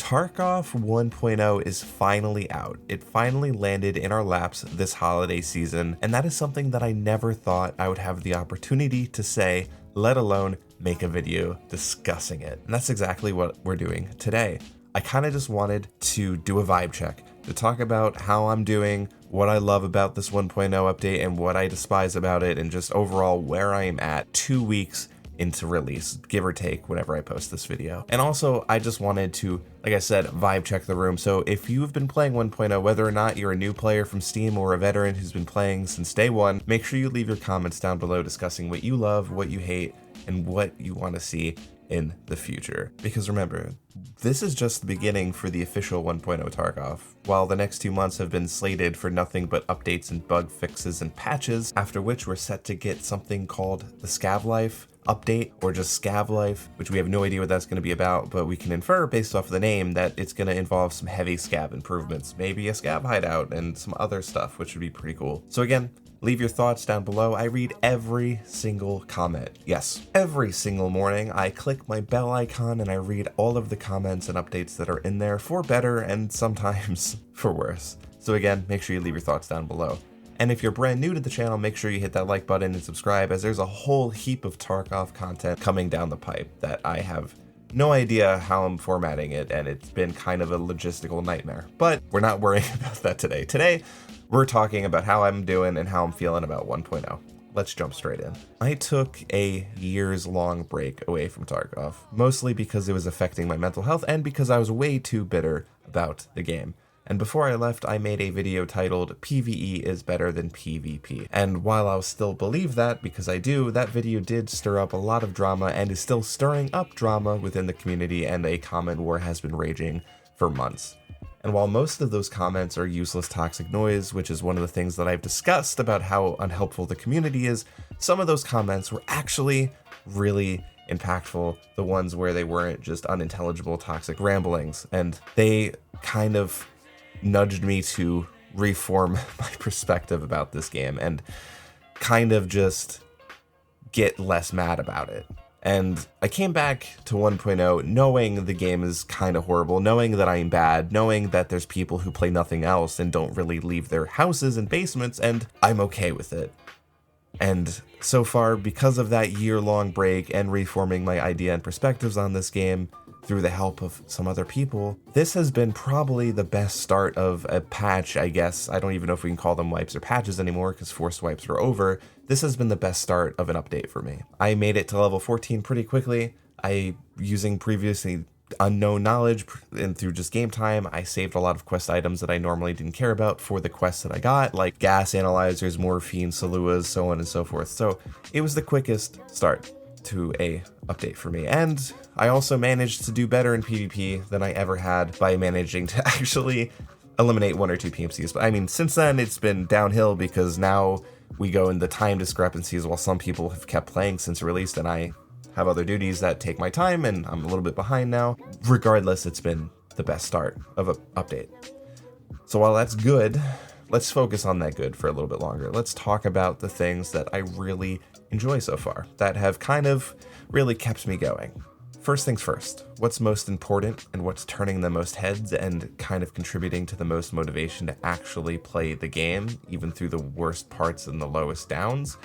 Tarkov 1.0 is finally out. It finally landed in our laps this holiday season, and that is something that I never thought I would have the opportunity to say, let alone make a video discussing it. And that's exactly what we're doing today. I kind of just wanted to do a vibe check, to talk about how I'm doing, what I love about this 1.0 update, and what I despise about it, and just overall where I am at 2 weeks into release, give or take whenever I post this video. And also, I just wanted to, like I said, vibe check the room. So if you've been playing 1.0, whether or not you're a new player from Steam or a veteran who's been playing since day one, make sure you leave your comments down below discussing what you love, what you hate, and what you want to see in the future. Because remember, this is just the beginning for the official 1.0 Tarkov. While the next 2 months have been slated for nothing but updates and bug fixes and patches, after which we're set to get something called the Scav Life update, or just Scav Life, which we have no idea what that's going to be about, but we can infer based off of the name that it's going to involve some heavy scav improvements, maybe a scav hideout and some other stuff, which would be pretty cool. So again, leave your thoughts down below. I read every single comment. Yes, every single morning I click my bell icon and I read all of the comments and updates that are in there, for better and sometimes for worse. So again, make sure you leave your thoughts down below. And if you're brand new to the channel, make sure you hit that like button and subscribe, as there's a whole heap of Tarkov content coming down the pipe that I have no idea how I'm formatting it, and it's been kind of a logistical nightmare. But we're not worrying about that today. Today, we're talking about how I'm doing and how I'm feeling about 1.0. Let's jump straight in. I took a years-long break away from Tarkov, mostly because it was affecting my mental health and because I was way too bitter about the game. And before I left, I made a video titled PvE is better than PvP. And while I'll still believe that, because I do, that video did stir up a lot of drama and is still stirring up drama within the community, and a comment war has been raging for months. And while most of those comments are useless toxic noise, which is one of the things that I've discussed about how unhelpful the community is, some of those comments were actually really impactful, the ones where they weren't just unintelligible toxic ramblings, and they kind of nudged me to reform my perspective about this game and kind of just get less mad about it. And I came back to 1.0 knowing the game is kind of horrible, knowing that I'm bad, knowing that there's people who play nothing else and don't really leave their houses and basements, and I'm okay with it. And so far, because of that year-long break and reforming my idea and perspectives on this game, through the help of some other people, this has been probably the best start of a patch, I guess. I don't even know if we can call them wipes or patches anymore, because forced wipes are over. This has been the best start of an update for me. I made it to level 14 pretty quickly. Using previously unknown knowledge and through just game time, I saved a lot of quest items that I normally didn't care about for the quests that I got, like gas analyzers, morphine, saluas, so on and so forth. So it was the quickest start to a update for me. And I also managed to do better in PvP than I ever had by managing to actually eliminate 1 or 2 PMCs. But I mean, since then it's been downhill, because now we go in the time discrepancies, while some people have kept playing since release and I have other duties that take my time and I'm a little bit behind now. Regardless, it's been the best start of an update. So while that's good, let's focus on that good for a little bit longer. Let's talk about the things that I really enjoy so far, that have kind of really kept me going. First things first, what's most important and what's turning the most heads and kind of contributing to the most motivation to actually play the game, even through the worst parts and the lowest downs,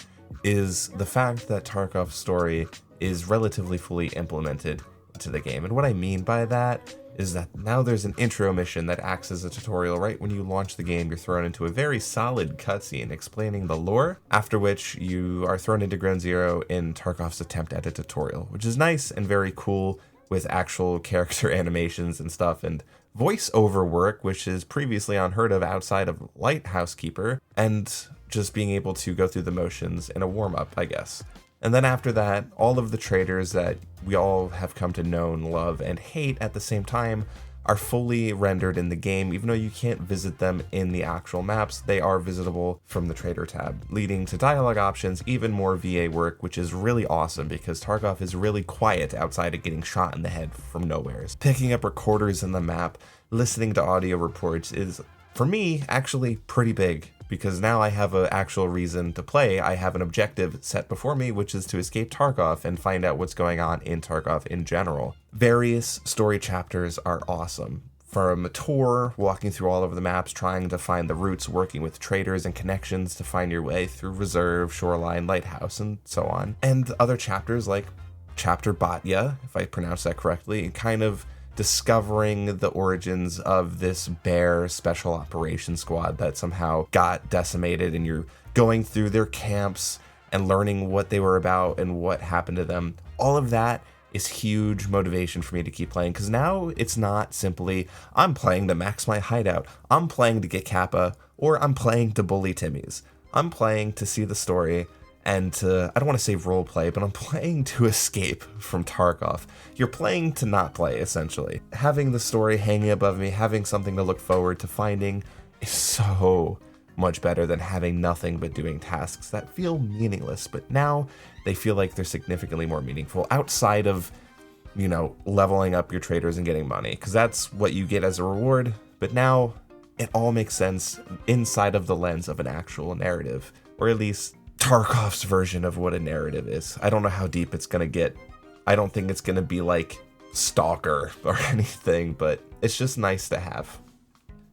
is the fact that Tarkov's story is relatively fully implemented into the game. And what I mean by that is that now there's an intro mission that acts as a tutorial. Right when you launch the game, you're thrown into a very solid cutscene explaining the lore, after which you are thrown into Ground Zero in Tarkov's attempt at a tutorial, which is nice and very cool, with actual character animations and stuff, and voiceover work, which is previously unheard of outside of Lighthouse Keeper, and just being able to go through the motions in a warm-up, I guess. And then after that, all of the traders that we all have come to know and love and hate at the same time are fully rendered in the game. Even though you can't visit them in the actual maps, they are visitable from the trader tab, leading to dialogue options, even more VA work, which is really awesome because Tarkov is really quiet outside of getting shot in the head from nowheres. Picking up recorders in the map, listening to audio reports is, for me, actually pretty big, because now I have an actual reason to play. I have an objective set before me, which is to escape Tarkov and find out what's going on in Tarkov in general. Various story chapters are awesome. From a tour, walking through all of the maps, trying to find the routes, working with traders and connections to find your way through Reserve, Shoreline, Lighthouse, and so on. And other chapters like Chapter Batya, if I pronounce that correctly, and kind of discovering the origins of this bear special operations squad that somehow got decimated, and you're going through their camps and learning what they were about and what happened to them. All of that is huge motivation for me to keep playing, because now it's not simply I'm playing to max my hideout, I'm playing to get Kappa, or I'm playing to bully Timmies. I'm playing to see the story and to, I don't want to say role play, but I'm playing to escape from Tarkov. You're playing to not play, essentially. Having the story hanging above me, having something to look forward to finding is so much better than having nothing but doing tasks that feel meaningless, but now they feel like they're significantly more meaningful outside of, you know, leveling up your traders and getting money, because that's what you get as a reward. But now it all makes sense inside of the lens of an actual narrative, or at least Tarkov's version of what a narrative is. I don't know how deep it's gonna get. I don't think it's gonna be like Stalker or anything, but it's just nice to have.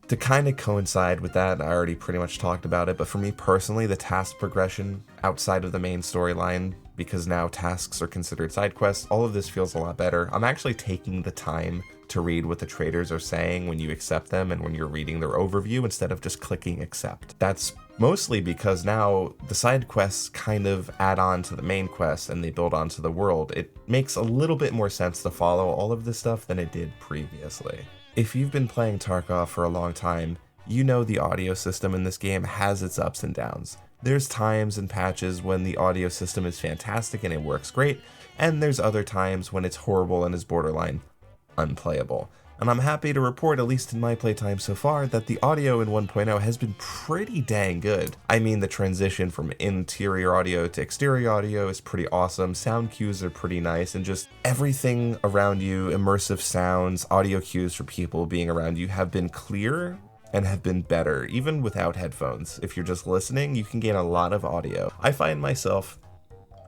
To kind of coincide with that, I already pretty much talked about it, but for me personally, the task progression outside of the main storyline, because now tasks are considered side quests, all of this feels a lot better. I'm actually taking the time to read what the traders are saying when you accept them and when you're reading their overview instead of just clicking accept. That's mostly because now the side quests kind of add on to the main quest and they build onto the world. It makes a little bit more sense to follow all of this stuff than it did previously. If you've been playing Tarkov for a long time, you know the audio system in this game has its ups and downs. There's times and patches when the audio system is fantastic and it works great, and there's other times when it's horrible and is borderline unplayable. And I'm happy to report, at least in my playtime so far, that the audio in 1.0 has been pretty dang good. I mean, the transition from interior audio to exterior audio is pretty awesome, sound cues are pretty nice, and just everything around you, immersive sounds, audio cues for people being around you have been clear and have been better, even without headphones. If you're just listening, you can gain a lot of audio. I find myself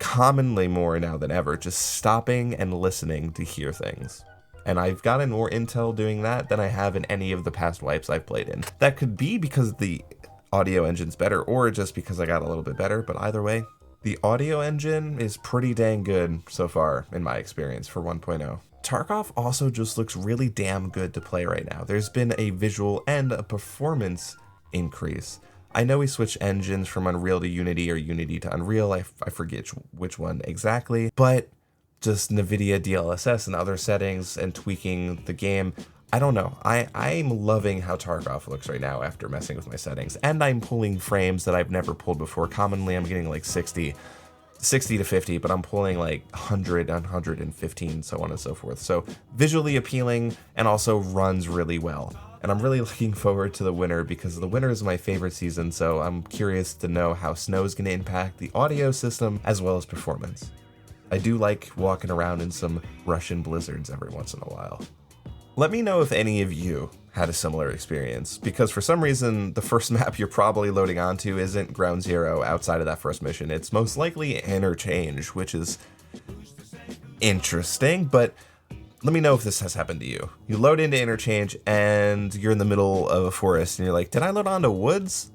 commonly more now than ever just stopping and listening to hear things. And I've gotten more intel doing that than I have in any of the past wipes I've played in. That could be because the audio engine's better, or just because I got a little bit better, but either way, the audio engine is pretty dang good so far, in my experience, for 1.0. Tarkov also just looks really damn good to play right now. There's been a visual and a performance increase. I know we switched engines from Unreal to Unity or Unity to Unreal, I forget which one exactly, but just NVIDIA DLSS and other settings and tweaking the game. I don't know. I'm loving how Tarkov looks right now after messing with my settings. And I'm pulling frames that I've never pulled before. Commonly, I'm getting like 60 to 50, but I'm pulling like 100, 115, so on and so forth. So visually appealing and also runs really well. And I'm really looking forward to the winter because the winter is my favorite season, so I'm curious to know how snow is going to impact the audio system as well as performance. I do like walking around in some Russian blizzards every once in a while. Let me know if any of you had a similar experience, because for some reason, the first map you're probably loading onto isn't Ground Zero outside of that first mission. It's most likely Interchange, which is interesting, but let me know if this has happened to you. You load into Interchange and you're in the middle of a forest and you're like, did I load onto woods?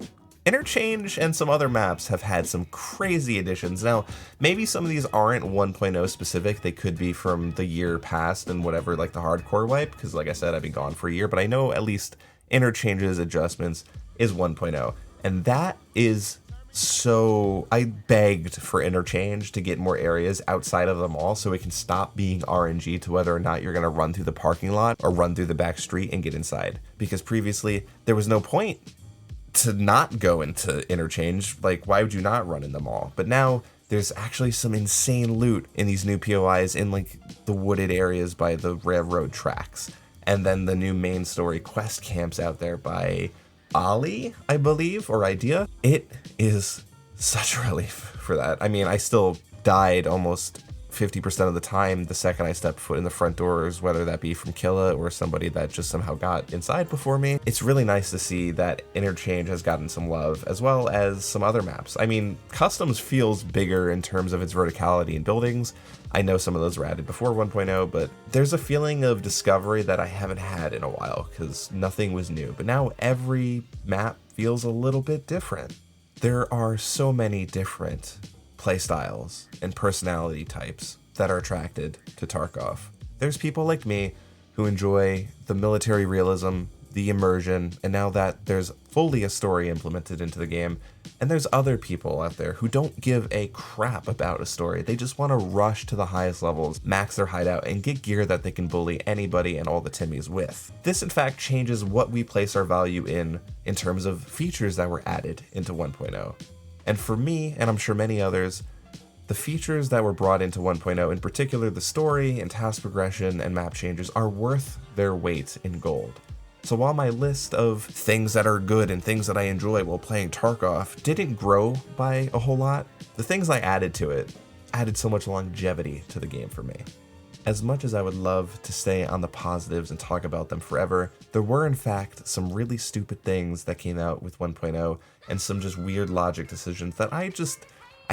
Interchange and some other maps have had some crazy additions. Now, maybe some of these aren't 1.0 specific. They could be from the year past and whatever, like the hardcore wipe, because like I said, I've been gone for a year, but I know at least Interchange's adjustments is 1.0. And that is so... I begged for Interchange to get more areas outside of the mall so it can stop being RNG to whether or not you're going to run through the parking lot or run through the back street and get inside. Because previously, there was no point to not go into Interchange. Like, why would you not run in the mall? But now there's actually some insane loot in these new POIs in like the wooded areas by the railroad tracks. And then the new main story quest camps out there by Ali, I believe, or Idea. It is such a relief for that. I mean, I still died almost 50% of the time the second I step foot in the front doors, whether that be from Killa or somebody that just somehow got inside before me. It's really nice to see that Interchange has gotten some love, as well as some other maps. I mean, Customs feels bigger in terms of its verticality in buildings. I know some of those were added before 1.0, but there's a feeling of discovery that I haven't had in a while, because nothing was new. But now every map feels a little bit different. There are so many different playstyles and personality types that are attracted to Tarkov. There's people like me who enjoy the military realism, the immersion, and now that there's fully a story implemented into the game. And there's other people out there who don't give a crap about a story. They just want to rush to the highest levels, max their hideout, and get gear that they can bully anybody and all the Timmies with. This in fact changes what we place our value in terms of features that were added into 1.0. And for me, and I'm sure many others, the features that were brought into 1.0, in particular the story and task progression and map changes, are worth their weight in gold. So while my list of things that are good and things that I enjoy while playing Tarkov didn't grow by a whole lot, the things I added to it added so much longevity to the game for me. As much as I would love to stay on the positives and talk about them forever, there were in fact some really stupid things that came out with 1.0 and some just weird logic decisions that I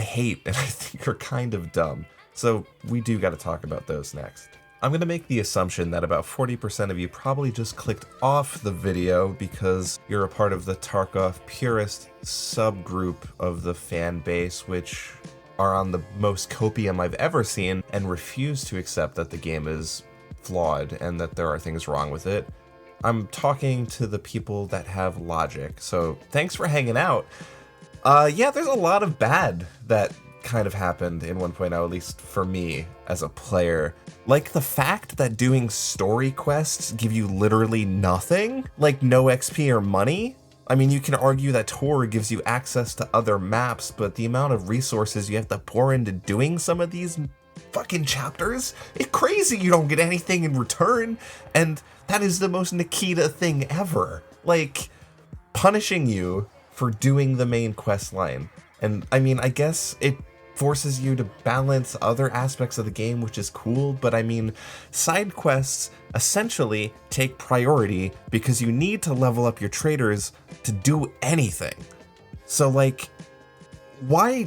hate and I think are kind of dumb. So we do got to talk about those next. I'm going to make the assumption that about 40% of you probably just clicked off the video because you're a part of the Tarkov purist subgroup of the fan base, which are on the most copium I've ever seen and refuse to accept that the game is flawed and that there are things wrong with it. I'm talking to the people that have logic, so thanks for hanging out. Yeah, there's a lot of bad that kind of happened in 1.0, at least for me as a player. Like the fact that doing story quests give you literally nothing, like no XP or money. I mean, you can argue that Tor gives you access to other maps, but the amount of resources you have to pour into doing some of these fucking chapters, it's crazy you don't get anything in return, and that is the most Nikita thing ever. Like, punishing you for doing the main quest line. And I mean, I guess it forces you to balance other aspects of the game, which is cool, but I mean, side quests essentially take priority because you need to level up your traders to do anything. So like, why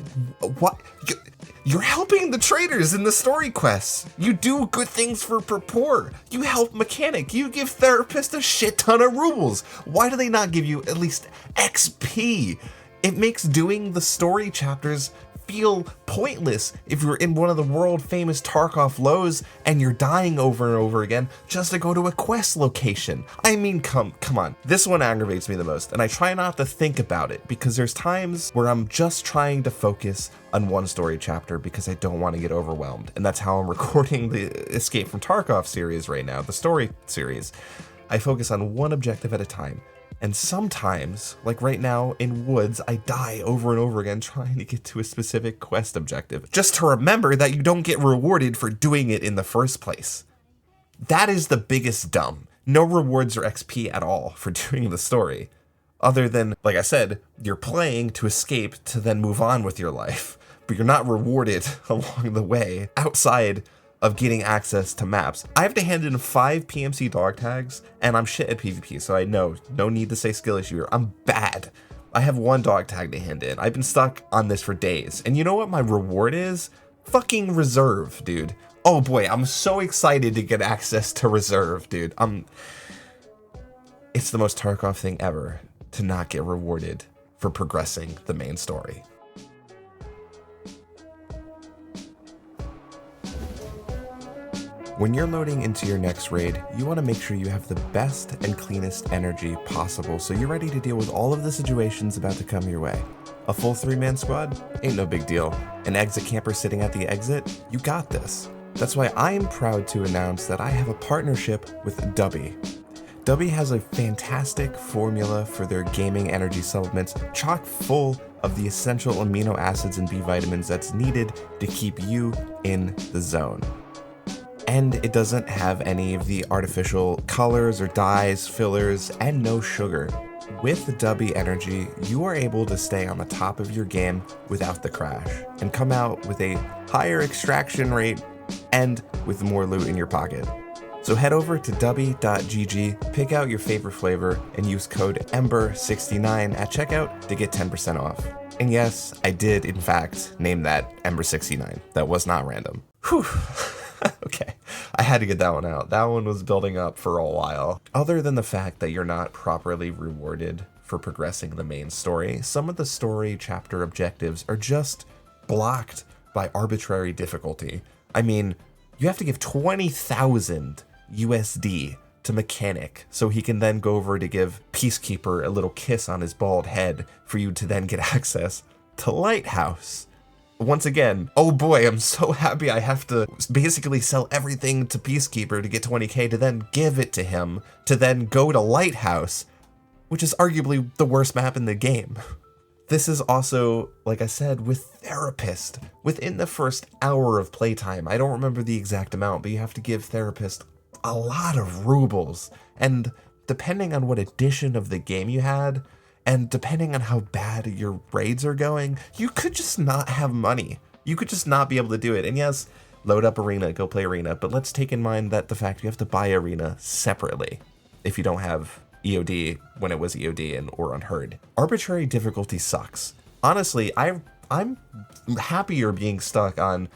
you're helping the traders in the story quests. You do good things for Purport. You help Mechanic. You give Therapist a shit ton of rubles. Why do they not give you at least XP? It makes doing the story chapters feel pointless if you're in one of the world famous Tarkov lows and you're dying over and over again just to go to a quest location. I mean, come on. This one aggravates me the most, and I try not to think about it because there's times where I'm just trying to focus on one story chapter because I don't want to get overwhelmed, and that's how I'm recording the Escape from Tarkov series right now, the story series. I focus on one objective at a time. And sometimes, like right now in Woods, I die over and over again trying to get to a specific quest objective, just to remember that you don't get rewarded for doing it in the first place. That is the biggest dumb. No rewards or XP at all for doing the story. Other than, like I said, you're playing to escape to then move on with your life, but you're not rewarded along the way outside of getting access to maps. I have to hand in 5 PMC dog tags, and I'm shit at PvP, so I know, no need to say skill issue here. I'm bad. I have 1 dog tag to hand in. I've been stuck on this for days. And you know what my reward is? Fucking Reserve, dude. Oh boy, I'm so excited to get access to Reserve, dude. It's the most Tarkov thing ever to not get rewarded for progressing the main story. When you're loading into your next raid, you want to make sure you have the best and cleanest energy possible so you're ready to deal with all of the situations about to come your way. A full 3-man squad? Ain't no big deal. An exit camper sitting at the exit? You got this. That's why I am proud to announce that I have a partnership with Dubby. Dubby has a fantastic formula for their gaming energy supplements, chock full of the essential amino acids and B vitamins that's needed to keep you in the zone. And it doesn't have any of the artificial colors or dyes, fillers, and no sugar. With Dubby Energy, you are able to stay on the top of your game without the crash, and come out with a higher extraction rate and with more loot in your pocket. So head over to dubby.gg, pick out your favorite flavor, and use code EMBER69 at checkout to get 10% off. And yes, I did in fact name that EMBER69. That was not random. Whew. Okay, I had to get that one out. That one was building up for a while. Other than the fact that you're not properly rewarded for progressing the main story, some of the story chapter objectives are just blocked by arbitrary difficulty. I mean, you have to give 20,000 USD to Mechanic so he can then go over to give Peacekeeper a little kiss on his bald head for you to then get access to Lighthouse. Once again, oh boy, I'm so happy I have to basically sell everything to Peacekeeper to get 20k to then give it to him to then go to Lighthouse, which is arguably the worst map in the game. This is also, like I said, with Therapist. Within the first hour of playtime, I don't remember the exact amount, but you have to give Therapist a lot of rubles. And depending on what edition of the game you had, and depending on how bad your raids are going, you could just not have money. You could just not be able to do it. And yes, load up Arena, go play Arena, but let's take in mind that the fact you have to buy Arena separately if you don't have EOD when it was EOD or Unheard. Arbitrary difficulty sucks. Honestly, I'm happier being stuck on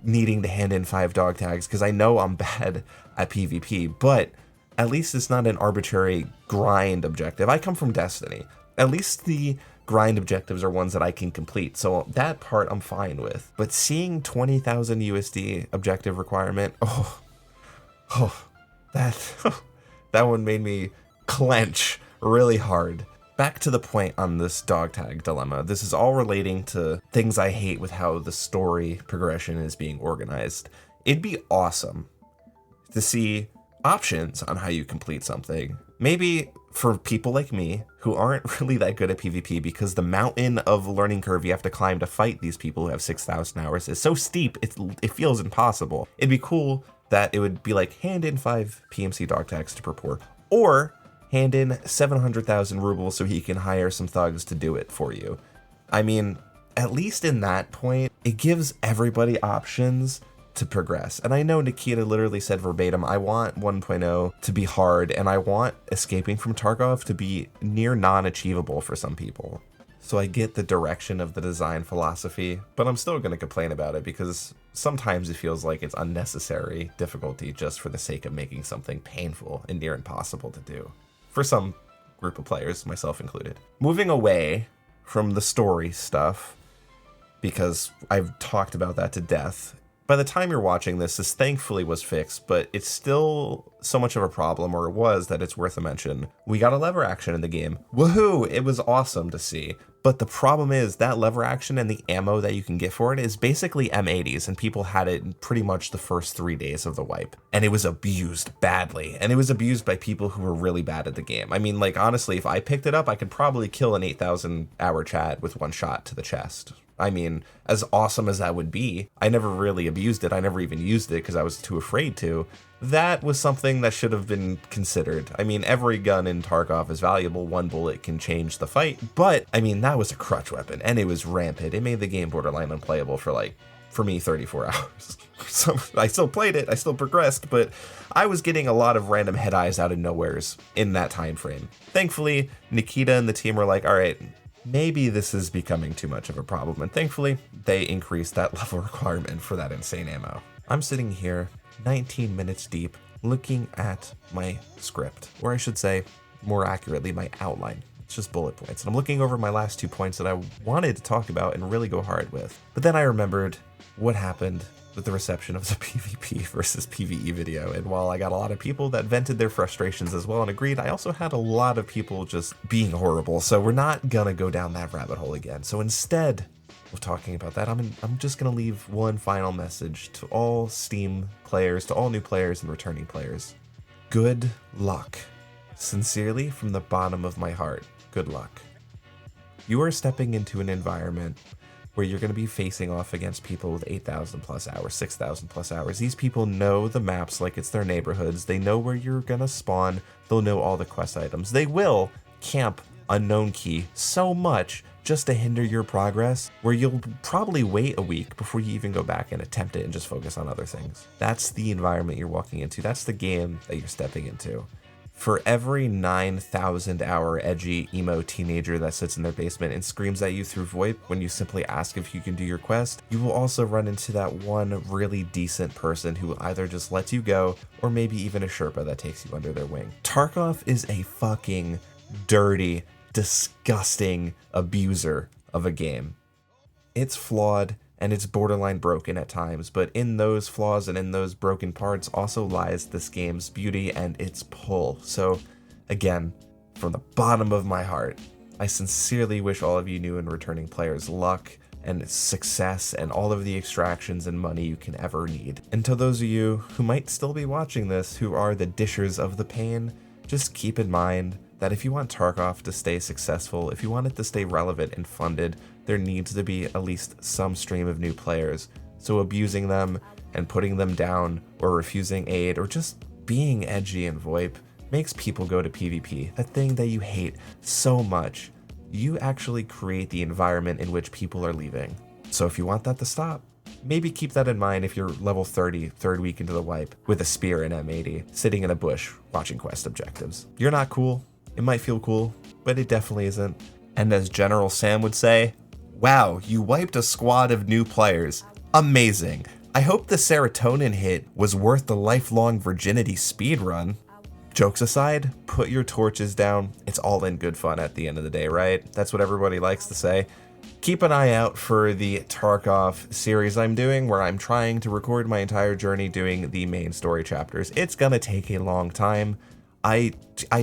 needing to hand in 5 dog tags because I know I'm bad at PvP, but at least it's not an arbitrary grind objective. I come from Destiny. At least the grind objectives are ones that I can complete, so that part I'm fine with. But seeing 20,000 USD objective requirement, that one made me clench really hard. Back to the point on this dog tag dilemma. This is all relating to things I hate with how the story progression is being organized. It'd be awesome to see options on how you complete something. Maybe for people like me who aren't really that good at PvP because the mountain of learning curve you have to climb to fight these people who have 6,000 hours is so steep, it feels impossible. It'd be cool that it would be like hand in 5 PMC dog tags to Purpur, or hand in 700,000 rubles so he can hire some thugs to do it for you. I mean, at least in that point, it gives everybody options to progress. And I know Nikita literally said verbatim, I want 1.0 to be hard, and I want escaping from Tarkov to be near non-achievable for some people. So I get the direction of the design philosophy, but I'm still going to complain about it because sometimes it feels like it's unnecessary difficulty just for the sake of making something painful and near impossible to do. For some group of players, myself included. Moving away from the story stuff, because I've talked about that to death. By the time you're watching this thankfully was fixed, but it's still so much of a problem, or it was, that it's worth a mention. We got a lever action in the game. Woohoo! It was awesome to see. But the problem is that lever action and the ammo that you can get for it is basically M80s, and people had it in pretty much the first 3 days of the wipe. And it was abused badly, and it was abused by people who were really bad at the game. I mean, like, honestly, if I picked it up, I could probably kill an 8,000 hour Chad with one shot to the chest. I mean, as awesome as that would be, I never really abused it. I never even used it because I was too afraid to. That was something that should have been considered. I mean, every gun in Tarkov is valuable. One bullet can change the fight. But, I mean, that was a crutch weapon, and it was rampant. It made the game borderline unplayable for me, 34 hours. So I still played it, I still progressed, but I was getting a lot of random head eyes out of nowheres in that time frame. Thankfully, Nikita and the team were like, all right, maybe this is becoming too much of a problem, and thankfully, they increased that level requirement for that insane ammo. I'm sitting here, 19 minutes deep, looking at my script, or I should say, more accurately, my outline. It's just bullet points, and I'm looking over my last 2 points that I wanted to talk about and really go hard with. But then I remembered what happened with the reception of the PvP versus PvE video, and while I got a lot of people that vented their frustrations as well and agreed, I also had a lot of people just being horrible, so we're not gonna go down that rabbit hole again. So instead of talking about that, I'm just gonna leave one final message to all Steam players, to all new players and returning players. Good luck. Sincerely, from the bottom of my heart, good luck. You are stepping into an environment where you're going to be facing off against people with 8,000 plus hours, 6,000 plus hours. These people know the maps like it's their neighborhoods. They know where you're going to spawn. They'll know all the quest items. They will camp unknown key so much just to hinder your progress, where you'll probably wait a week before you even go back and attempt it and just focus on other things. That's the environment you're walking into. That's the game that you're stepping into. For every 9,000 hour edgy emo teenager that sits in their basement and screams at you through VoIP when you simply ask if you can do your quest, you will also run into that one really decent person who either just lets you go or maybe even a Sherpa that takes you under their wing. Tarkov is a fucking dirty, disgusting abuser of a game. It's flawed and it's borderline broken at times, but in those flaws and in those broken parts also lies this game's beauty and its pull. So again, from the bottom of my heart, I sincerely wish all of you new and returning players luck and success and all of the extractions and money you can ever need. And to those of you who might still be watching this, who are the dishers of the pain, just keep in mind that if you want Tarkov to stay successful, if you want it to stay relevant and funded, there needs to be at least some stream of new players. So abusing them and putting them down or refusing aid or just being edgy in VoIP makes people go to PvP, that thing that you hate so much. You actually create the environment in which people are leaving. So if you want that to stop, maybe keep that in mind if you're level 30, third week into the wipe, with a spear and M80, sitting in a bush, watching quest objectives. You're not cool. It might feel cool, but it definitely isn't. And as General Sam would say, wow, you wiped a squad of new players. Amazing. I hope the serotonin hit was worth the lifelong virginity speedrun. Jokes aside, put your torches down. It's all in good fun at the end of the day, right? That's what everybody likes to say. Keep an eye out for the Tarkov series I'm doing, where I'm trying to record my entire journey doing the main story chapters. It's gonna take a long time. I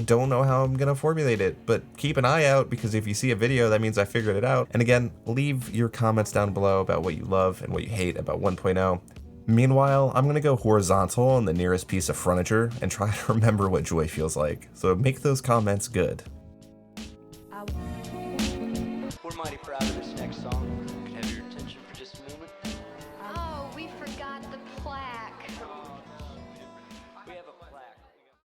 don't know how I'm gonna formulate it, but keep an eye out, because if you see a video, that means I figured it out. And again, leave your comments down below about what you love and what you hate about 1.0. Meanwhile, I'm gonna go horizontal on the nearest piece of furniture and try to remember what joy feels like. So make those comments good. We're mighty proud of this next song.